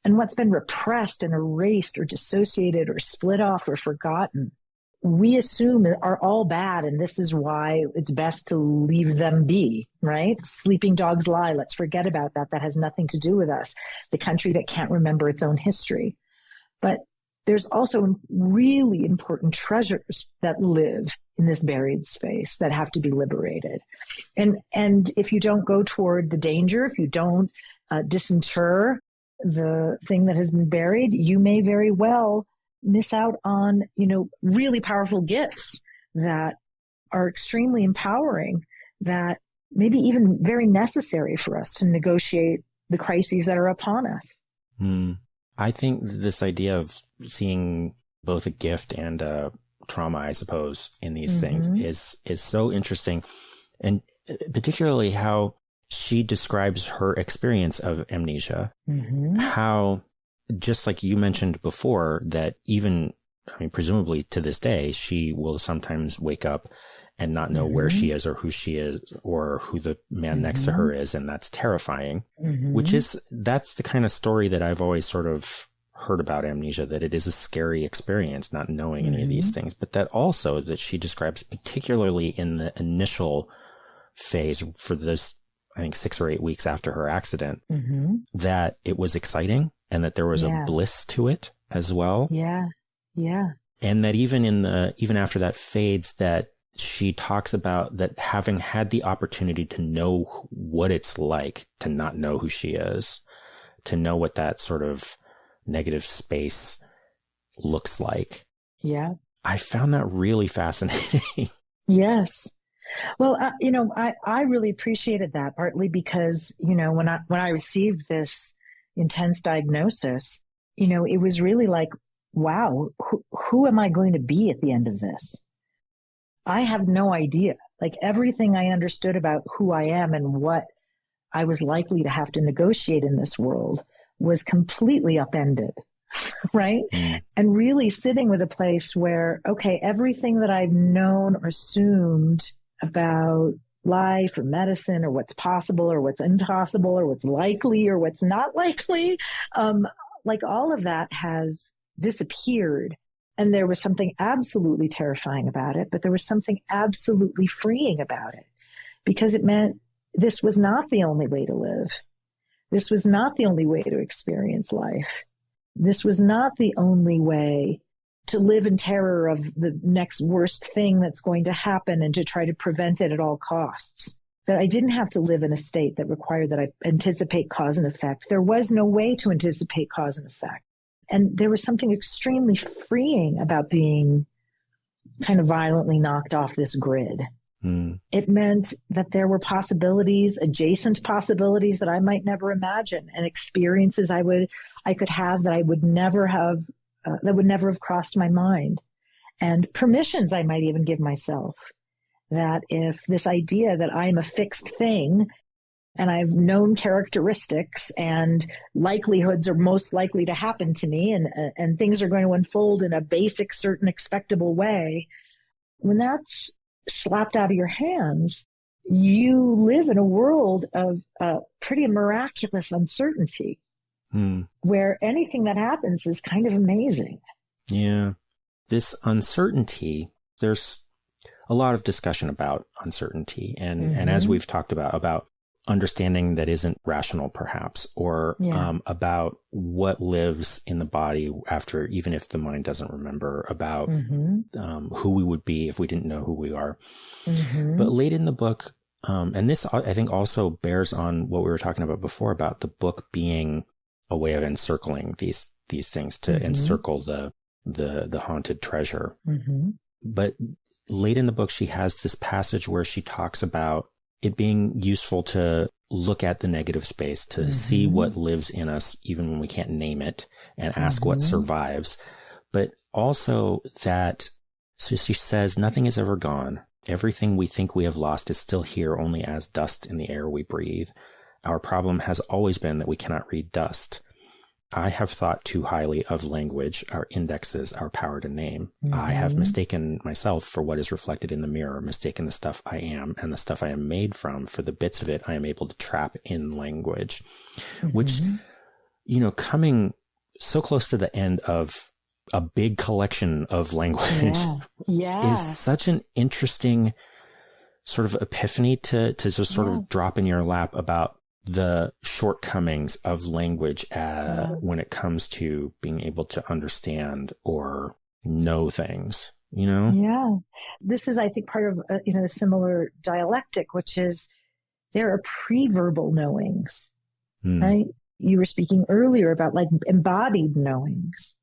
And what's been repressed and erased or dissociated or split off or forgotten, we assume are all bad. And this is why it's best to leave them be, right? Sleeping dogs lie. Let's forget about that. That has nothing to do with us. The country that can't remember its own history. But there's also really important treasures that live in this buried space that have to be liberated. And if you don't go toward the danger, if you don't disinter the thing that has been buried, you may very well miss out on, really powerful gifts that are extremely empowering, that maybe even very necessary for us to negotiate the crises that are upon us. I think this idea of seeing both a gift and a trauma, I suppose, in these things is so interesting. And particularly how she describes her experience of amnesia, how, just like you mentioned before, that even, presumably to this day, she will sometimes wake up and not know where she is or who she is or who the man next to her is. And that's terrifying, that's the kind of story that I've always sort of heard about amnesia, that it is a scary experience, not knowing any of these things, but that also that she describes, particularly in the initial phase for this, I think 6 or 8 weeks after her accident, that it was exciting and that there was a bliss to it as well. Yeah. And that even after that fades, that she talks about that having had the opportunity to know what it's like to not know who she is, to know what that sort of negative space looks like. Yeah. I found that really fascinating. Yes. Well, I really appreciated that, partly because, when I received this intense diagnosis, it was really like, wow, who am I going to be at the end of this? I have no idea. Like, everything I understood about who I am and what I was likely to have to negotiate in this world was completely upended, right? And really sitting with a place where, okay, everything that I've known or assumed about life or medicine or what's possible or what's impossible or what's likely or what's not likely, like all of that has disappeared. And there was something absolutely terrifying about it, but there was something absolutely freeing about it, because it meant this was not the only way to live. This was not the only way to experience life. This was not the only way to live in terror of the next worst thing that's going to happen and to try to prevent it at all costs. That I didn't have to live in a state that required that I anticipate cause and effect. There was no way to anticipate cause and effect. And there was something extremely freeing about being kind of violently knocked off this grid. It meant that there were possibilities, adjacent possibilities that I might never imagine, and experiences I could have that I would never have, that would never have crossed my mind, and permissions I might even give myself. That if this idea that I'm a fixed thing and I've known characteristics and likelihoods are most likely to happen to me, and things are going to unfold in a basic, certain, expectable way, when that's slapped out of your hands, you live in a world of pretty miraculous uncertainty, where anything that happens is kind of amazing. Yeah. This uncertainty, there's a lot of discussion about uncertainty. And as we've talked about understanding that isn't rational, perhaps, or about what lives in the body after, even if the mind doesn't remember, about who we would be if we didn't know who we are. But late in the book, and this I think also bears on what we were talking about before, about the book being a way of encircling these things, to encircle the haunted treasure. But late in the book, she has this passage where she talks about it being useful to look at the negative space, to see what lives in us, even when we can't name it, and ask what survives. But also that, so she says, nothing is ever gone. Everything we think we have lost is still here, only as dust in the air we breathe. Our problem has always been that we cannot read dust. I have thought too highly of language, our indexes, our power to name. I have mistaken myself for what is reflected in the mirror, mistaken the stuff I am and the stuff I am made from for the bits of it I am able to trap in language, which, coming so close to the end of a big collection of language is such an interesting sort of epiphany to just sort of drop in your lap about the shortcomings of language when it comes to being able to understand or know things, you know? Yeah. This is, I think, part of, a similar dialectic, which is there are pre-verbal knowings, right? You were speaking earlier about like embodied knowings.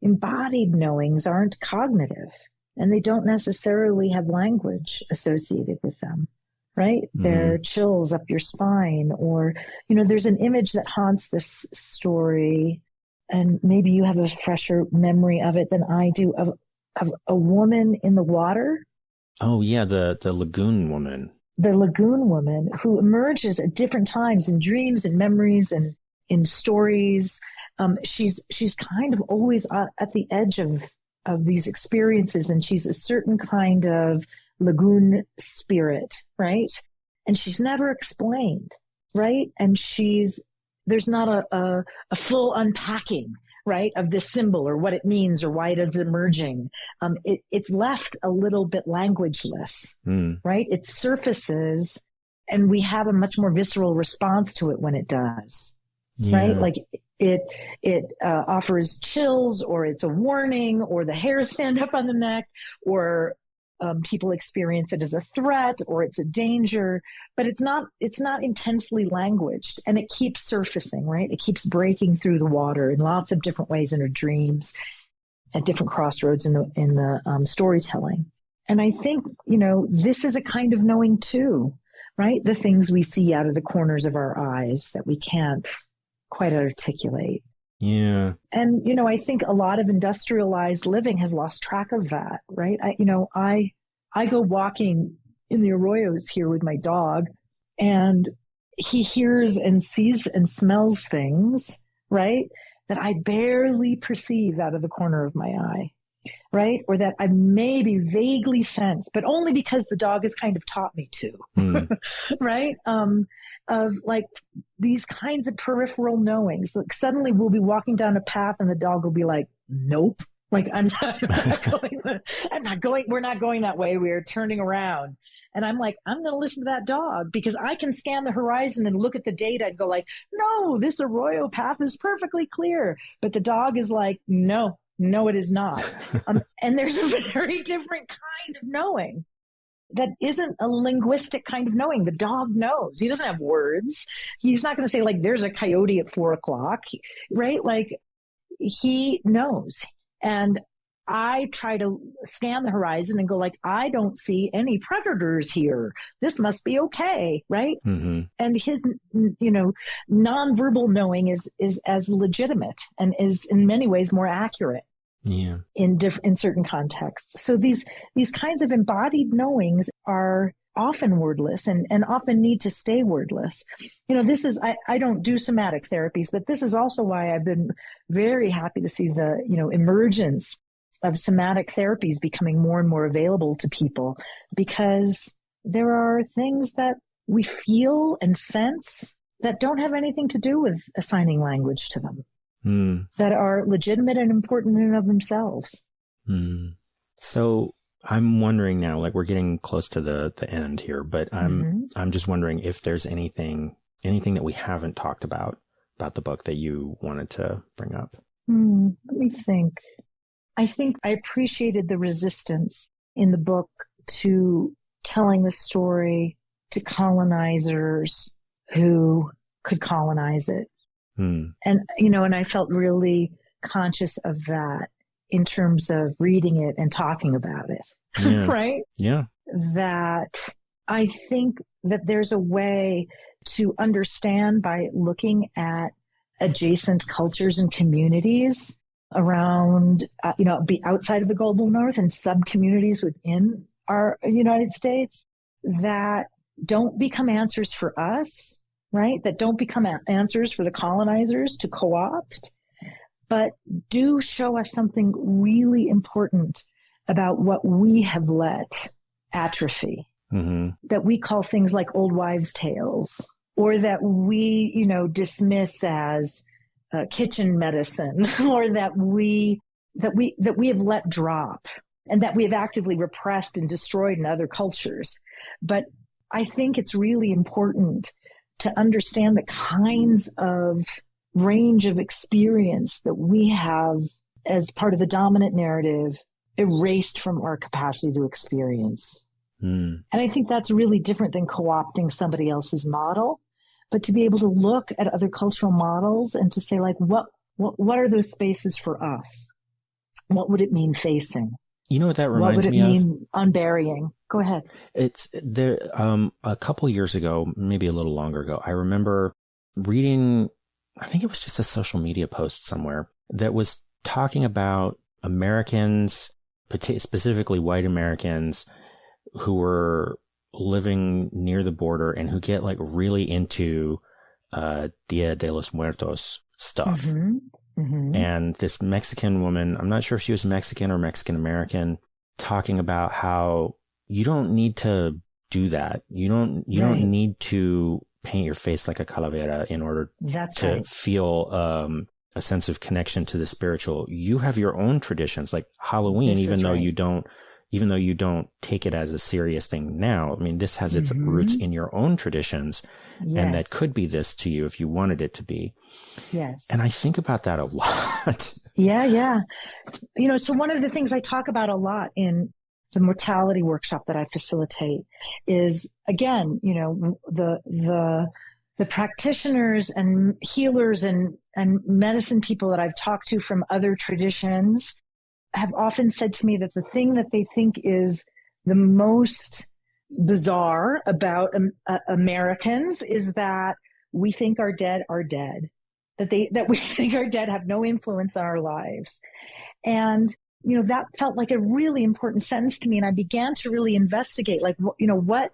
Embodied knowings aren't cognitive, and they don't necessarily have language associated with them, right? They're chills up your spine, or, there's an image that haunts this story, and maybe you have a fresher memory of it than I do, of a woman in the water. Oh, yeah, the lagoon woman. The lagoon woman who emerges at different times in dreams and memories and in stories. She's kind of always at the edge of these experiences, and she's a certain kind of lagoon spirit, right? And she's never explained, right? And there's not a full unpacking, right, of this symbol or what it means or why it is emerging. It's left a little bit languageless, right? It surfaces, and we have a much more visceral response to it when it does, right? Like it offers chills, or it's a warning, or the hairs stand up on the neck, or people experience it as a threat, or it's a danger, but it's not intensely languaged, and it keeps surfacing, right? It keeps breaking through the water in lots of different ways in her dreams, at different crossroads in the storytelling. And I think, this is a kind of knowing too, right? The things we see out of the corners of our eyes that we can't quite articulate. Yeah. And, I think a lot of industrialized living has lost track of that, right? I go walking in the arroyos here with my dog, and he hears and sees and smells things, right, that I barely perceive out of the corner of my eye, right? Or that I maybe vaguely sense, but only because the dog has kind of taught me to, right? Of like these kinds of peripheral knowings. Like suddenly we'll be walking down a path and the dog will be like, nope. Like I'm not going, we're not going that way. We're turning around. And I'm like, I'm going to listen to that dog, because I can scan the horizon and look at the data and go like, no, this arroyo path is perfectly clear. But the dog is like, no, it is not. And there's a very different kind of knowing that isn't a linguistic kind of knowing. The dog knows. He doesn't have words. He's not going to say like, there's a coyote at 4:00, right? Like he knows. And I try to scan the horizon and go like, I don't see any predators here. This must be okay, right? And his, nonverbal knowing is as legitimate and is in many ways more accurate. Yeah. In certain contexts. So these kinds of embodied knowings are often wordless and often need to stay wordless. This is, I don't do somatic therapies, but this is also why I've been very happy to see the, emergence of somatic therapies becoming more and more available to people, because there are things that we feel and sense that don't have anything to do with assigning language to them. That are legitimate and important in and of themselves. So I'm wondering now, like we're getting close to the end here, but I'm just wondering if there's anything that we haven't talked about the book that you wanted to bring up. Let me think. I think I appreciated the resistance in the book to telling the story to colonizers who could colonize it. And, and I felt really conscious of that in terms of reading it and talking about it, right? Yeah. That I think that there's a way to understand by looking at adjacent cultures and communities around, be outside of the global north and sub-communities within our United States that don't become answers for us, right? That don't become answers for the colonizers to co-opt, but do show us something really important about what we have let atrophy, that we call things like old wives' tales, or that we, dismiss as kitchen medicine, or that we have let drop, and that we have actively repressed and destroyed in other cultures. But I think it's really important to understand the kinds of range of experience that we have as part of the dominant narrative erased from our capacity to experience. And I think that's really different than co-opting somebody else's model, but to be able to look at other cultural models and to say, like, what are those spaces for us? What would it mean facing? You know what that reminds me of? What would it mean unburying? Go ahead. It's there. A couple years ago, maybe a little longer ago, I remember reading, I think it was just a social media post somewhere that was talking about Americans, specifically white Americans, who were living near the border and who get like really into Dia de los Muertos stuff. And this Mexican woman, I'm not sure if she was Mexican or Mexican American, talking about how you don't need to do that. You don't need to paint your face like a calavera in order to feel a sense of connection to the spiritual. You have your own traditions, like Halloween, even though you don't take it as a serious thing now. I mean, this has its roots in your own traditions, and that could be this to you if you wanted it to be. Yes. And I think about that a lot. Yeah. You know, so one of the things I talk about a lot in the mortality workshop that I facilitate is, again, you know, the practitioners and healers and medicine people that I've talked to from other traditions have often said to me that the thing that they think is the most bizarre about Americans is that we think our dead are dead, that we think our dead have no influence on our lives. And, you know, that felt like a really important sentence to me. And I began to really investigate, like, you know,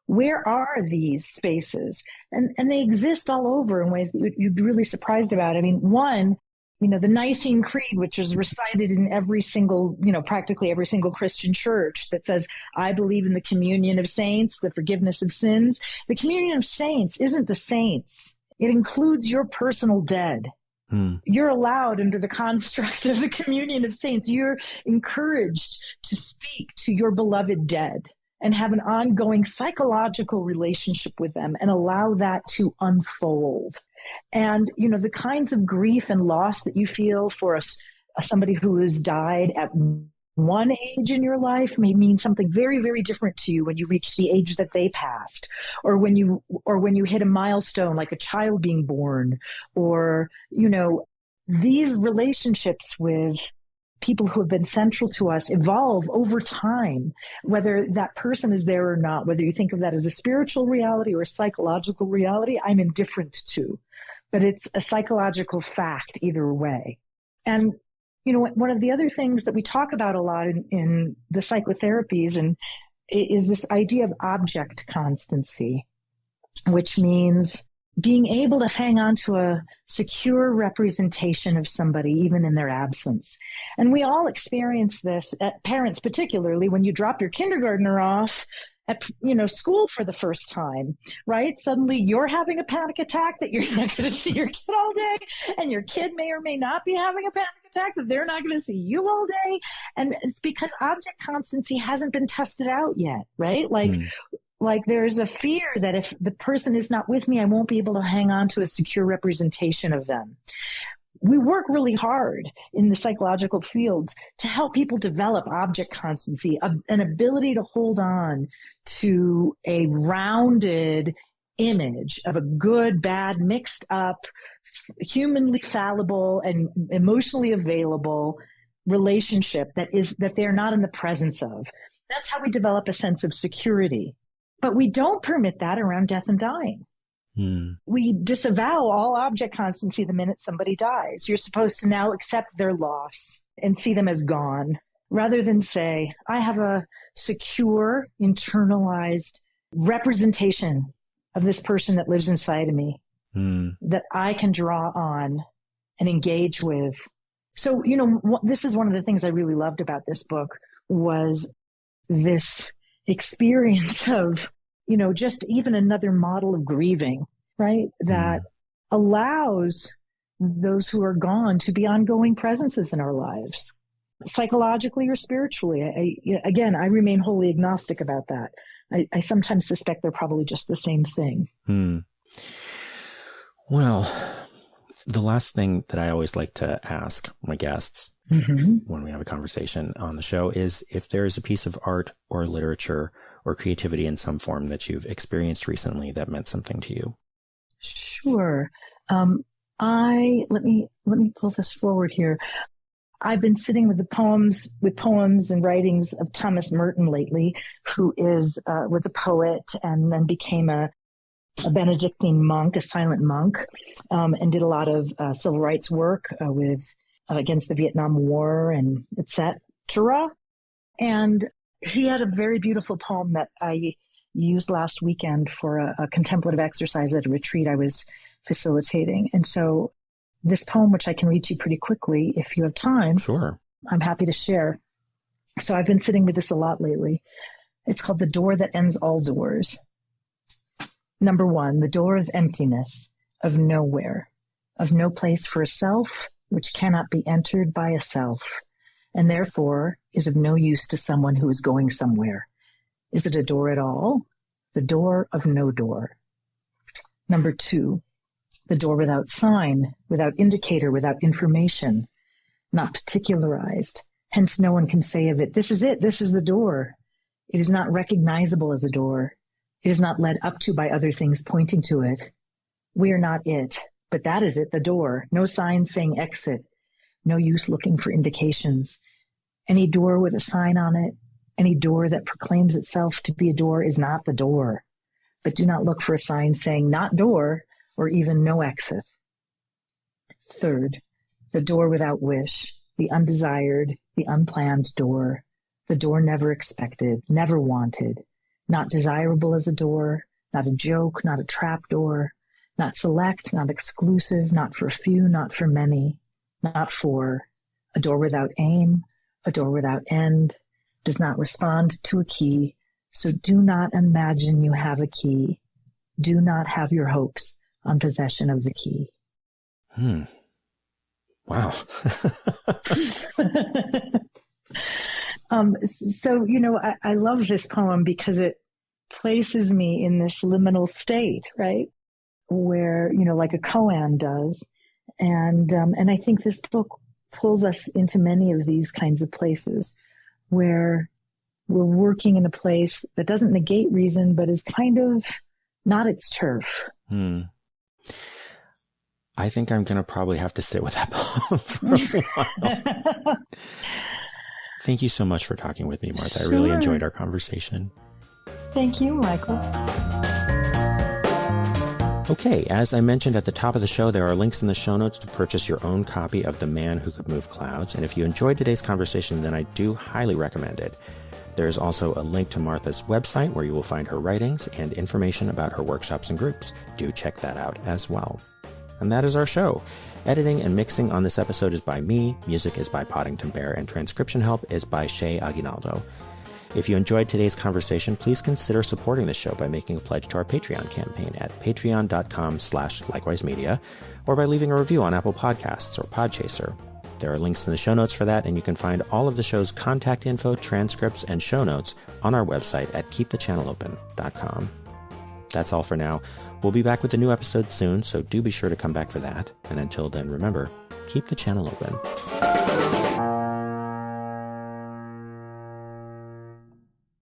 where are these spaces? And they exist all over in ways that you'd be really surprised about. I mean, one, you know, the Nicene Creed, which is recited in every single, you know, practically every single Christian church, that says, I believe in the communion of saints, the forgiveness of sins. The communion of saints isn't the saints. It includes your personal dead. You're allowed, under the construct of the communion of saints, you're encouraged to speak to your beloved dead and have an ongoing psychological relationship with them and allow that to unfold. And, you know, the kinds of grief and loss that you feel for somebody who has died at one age in your life may mean something very, very different to you when you reach the age that they passed, or when you hit a milestone like a child being born, or, you know, these relationships with people who have been central to us evolve over time, whether that person is there or not, whether you think of that as a spiritual reality or a psychological reality, I'm indifferent to, but it's a psychological fact either way. And, you know, one of the other things that we talk about a lot in the psychotherapies and is this idea of object constancy, which means being able to hang on to a secure representation of somebody, even in their absence. And we all experience this, parents particularly, when you drop your kindergartner off at, you know, school for the first time, right? Suddenly you're having a panic attack that you're not going to see your kid all day, and your kid may or may not be having a panic attack that they're not going to see you all day. And it's because object constancy hasn't been tested out yet, right? Like there's a fear that if the person is not with me, I won't be able to hang on to a secure representation of them. We work really hard in the psychological fields to help people develop object constancy, an ability to hold on to a rounded image of a good, bad, mixed up, humanly fallible and emotionally available relationship that they're not in the presence of. That's how we develop a sense of security. But we don't permit that around death and dying. We disavow all object constancy the minute somebody dies. You're supposed to now accept their loss and see them as gone, rather than say, I have a secure, internalized representation of this person that lives inside of me that I can draw on and engage with. So, you know, this is one of the things I really loved about this book was this experience of, you know, just even another model of grieving, right? That allows those who are gone to be ongoing presences in our lives, psychologically or spiritually. I remain wholly agnostic about that. I sometimes suspect they're probably just the same thing. Well, the last thing that I always like to ask my guests when we have a conversation on the show is if there is a piece of art or literature or creativity in some form that you've experienced recently that meant something to you. Sure. Let me pull this forward here. I've been sitting with poems and writings of Thomas Merton lately, who was a poet and then became a Benedictine monk, a silent monk, and did a lot of civil rights work against the Vietnam War and etc. And he had a very beautiful poem that I used last weekend for a contemplative exercise at a retreat I was facilitating. And so this poem, which I can read to you pretty quickly if you have time. Sure. I'm happy to share. So I've been sitting with this a lot lately. It's called The Door That Ends All Doors. Number 1, the door of emptiness, of nowhere, of no place for a self, which cannot be entered by a self, and therefore is of no use to someone who is going somewhere. Is it a door at all? The door of no door. Number 2, the door without sign, without indicator, without information, not particularized. Hence no one can say of it, this is it, this is the door. It is not recognizable as a door. It is not led up to by other things pointing to it. We are not it, but that is it, the door. No sign saying exit. No use looking for indications. Any door with a sign on it, any door that proclaims itself to be a door is not the door. But do not look for a sign saying not door or even no exit. 3rd, the door without wish, the undesired, the unplanned door, the door never expected, never wanted, not desirable as a door, not a joke, not a trap door, not select, not exclusive, not for few, not for many, not for, a door without aim, a door without end, does not respond to a key, so do not imagine you have a key. Do not have your hopes on possession of the key. Wow. So, I love this poem because it places me in this liminal state, right? Where, like a koan does. And I think this book pulls us into many of these kinds of places where we're working in a place that doesn't negate reason, but is kind of not its turf. I think I'm going to probably have to sit with that poem for a while. Thank you so much for talking with me, Martha. I really enjoyed our conversation. Thank you, Michael. Okay, as I mentioned at the top of the show, there are links in the show notes to purchase your own copy of The Man Who Could Move Clouds. And if you enjoyed today's conversation, then I do highly recommend it. There is also a link to Martha's website where you will find her writings and information about her workshops and groups. Do check that out as well. And that is our show. Editing and mixing on this episode is by me, music is by Poddington Bear, and transcription help is by Shay Aguinaldo. If you enjoyed today's conversation, please consider supporting the show by making a pledge to our Patreon campaign at patreon.com/likewisemedia, or by leaving a review on Apple Podcasts or Podchaser. There are links in the show notes for that, and you can find all of the show's contact info, transcripts, and show notes on our website at keepthechannelopen.com. That's all for now. We'll be back with a new episode soon, so do be sure to come back for that. And until then, remember, keep the channel open.